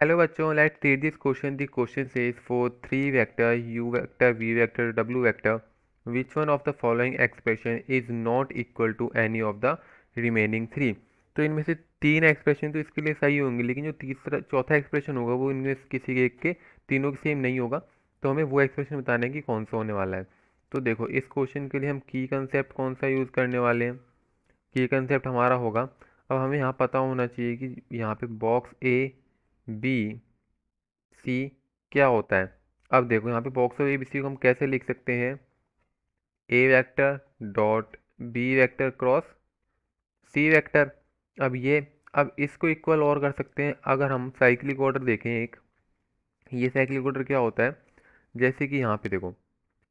Hello बच्चों, let's read this question. The question says for three vector u vector, v vector, w vector, which one of the following expression is not equal to any of the remaining three? तो इनमें से तीन expression तो इसके लिए सही होंगे, लेकिन जो तीसरा चौथा एक्सप्रेशन होगा वो इनमें से किसी के एक के तीनों के सेम नहीं होगा। तो हमें वो एक्सप्रेशन बताना है कि कौन सा होने वाला है। तो देखो, इस क्वेश्चन के लिए हम की कंसेप्ट कौन सा यूज़ करने वाले हैं। की कंसेप्ट हमारा होगा, अब हमें यहाँ पता होना चाहिए कि यहाँ पे बॉक्स ए बी सी क्या होता है। अब देखो, यहाँ पे box of A B C को हम कैसे लिख सकते हैं। A vector dot B vector cross C vector. अब ये, अब इसको इक्वल और कर सकते हैं अगर हम साइक्लिक ऑर्डर देखें एक। ये साइक्लिक ऑर्डर क्या होता है, जैसे कि यहाँ पे देखो,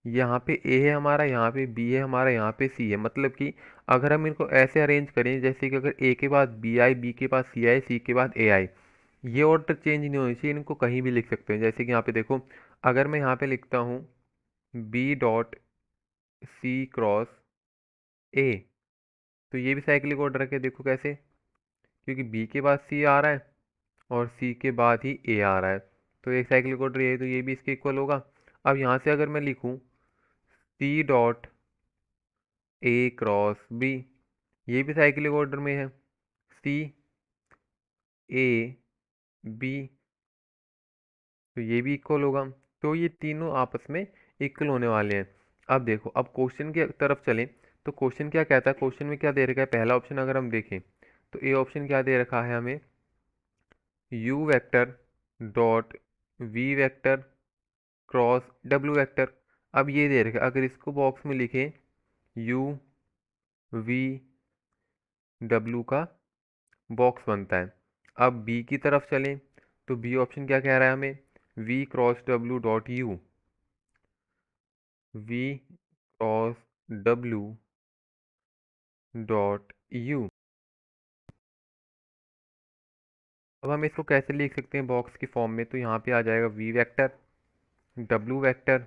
यहाँ पे ए है हमारा, यहाँ पे बी है हमारा, यहाँ पे सी है। मतलब कि अगर हम इनको ऐसे अरेंज करें जैसे कि अगर ए के बाद बी आई, बी के बाद सी आई, सी के बाद ए आई, ये ऑर्डर चेंज नहीं होनी चाहिए। इनको कहीं भी लिख सकते हैं। जैसे कि यहाँ पे देखो, अगर मैं यहाँ पे लिखता हूँ B dot C cross A, तो ये भी साइक्लिक ऑर्डर है। देखो कैसे, क्योंकि बी के बाद सी आ रहा है और सी के बाद ही ए आ रहा है, तो एक साइक्लिक ऑर्डर ये है, तो ये भी इसके इक्वल होगा। अब यहाँ से अगर मैं लिखूँ C dot A cross B, ये भी साइक्लिक ऑर्डर में है, सी ए बी, तो ये भी इक्वल होगा। तो ये तीनों आपस में इक्वल होने वाले हैं। अब देखो, अब क्वेश्चन की तरफ चलें तो क्वेश्चन क्या कहता है। क्वेश्चन में क्या दे रखा है, पहला ऑप्शन अगर हम देखें तो ए ऑप्शन क्या दे रखा है हमें, U vector dot V vector cross W vector. अब ये दे रखा है, अगर इसको बॉक्स में लिखें यू वी डब्ल्यू का बॉक्स बनता है। अब बी की तरफ चलें तो बी ऑप्शन क्या कह रहा है हमें, V cross W dot U, V cross W dot U. अब हम इसको कैसे लिख सकते हैं बॉक्स की फॉर्म में, तो यहाँ पे आ जाएगा वी वेक्टर डब्ल्यू वेक्टर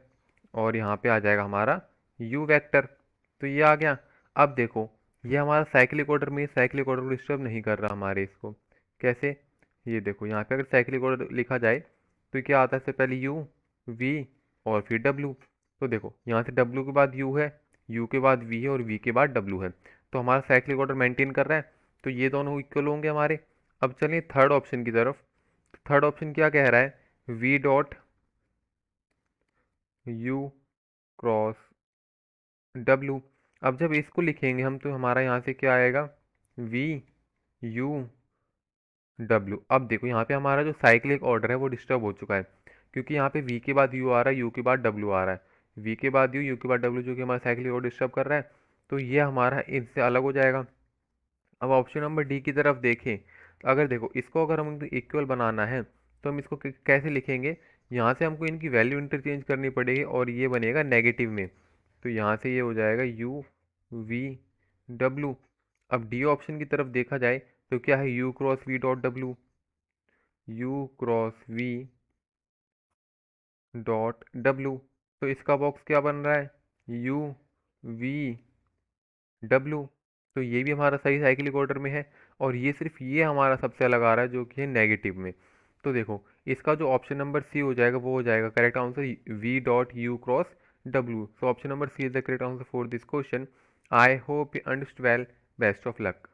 और यहाँ पे आ जाएगा हमारा यू वेक्टर। तो ये आ गया। अब देखो, ये हमारा साइक्लिक ऑर्डर में, साइक्लिक ऑर्डर को डिस्टर्ब नहीं कर रहा हमारे इसको। कैसे, ये देखो यहाँ पे अगर साइक्लिक ऑर्डर लिखा जाए तो क्या आता है, सबसे पहले यू वी और फिर डब्ल्यू। तो देखो, यहाँ से डब्ल्यू के बाद यू है, यू के बाद वी है और वी के बाद डब्ल्यू है। तो हमारा साइक्लिक ऑर्डर मेंटेन कर रहा है, तो ये दोनों इक्वल होंगे हमारे। अब चलिए थर्ड ऑप्शन की तरफ। थर्ड ऑप्शन क्या कह रहा है, we dot U cross W. अब जब इसको लिखेंगे हम तो हमारा यहाँ से क्या आएगा, वी यू डब्ल्यू। अब देखो, यहाँ पे हमारा जो साइक्लिक ऑर्डर है वो डिस्टर्ब हो चुका है, क्योंकि यहाँ पे वी के बाद यू आ रहा है, यू के बाद डब्ल्यू आ रहा है, वी के बाद यू, यू के बाद डब्ल्यू, जो कि हमारा साइक्लिक ऑर्डर डिस्टर्ब कर रहा है। तो ये हमारा इससे अलग हो जाएगा। अब ऑप्शन नंबर डी की तरफ देखें, अगर देखो इसको अगर हम इक्वल बनाना है तो हम इसको कैसे लिखेंगे। यहाँ से हमको इनकी वैल्यू इंटरचेंज करनी पड़ेगी और ये बनेगा नेगेटिव में। तो यहाँ से ये हो जाएगा यू वी डब्ल्यू। अब डी ऑप्शन की तरफ देखा जाए तो क्या है, you cross V dot W, you cross V dot W. तो इसका बॉक्स क्या बन रहा है, यू वी डब्ल्यू। तो ये भी हमारा सही साइक्लिक ऑर्डर में है, और ये सिर्फ ये हमारा सबसे अलग आ रहा है जो कि है नेगेटिव में। तो देखो, इसका जो ऑप्शन नंबर सी हो जाएगा वो हो जाएगा correct answer, V dot U cross W. So option number C is the correct answer for this question. I hope you understood well. Best of luck.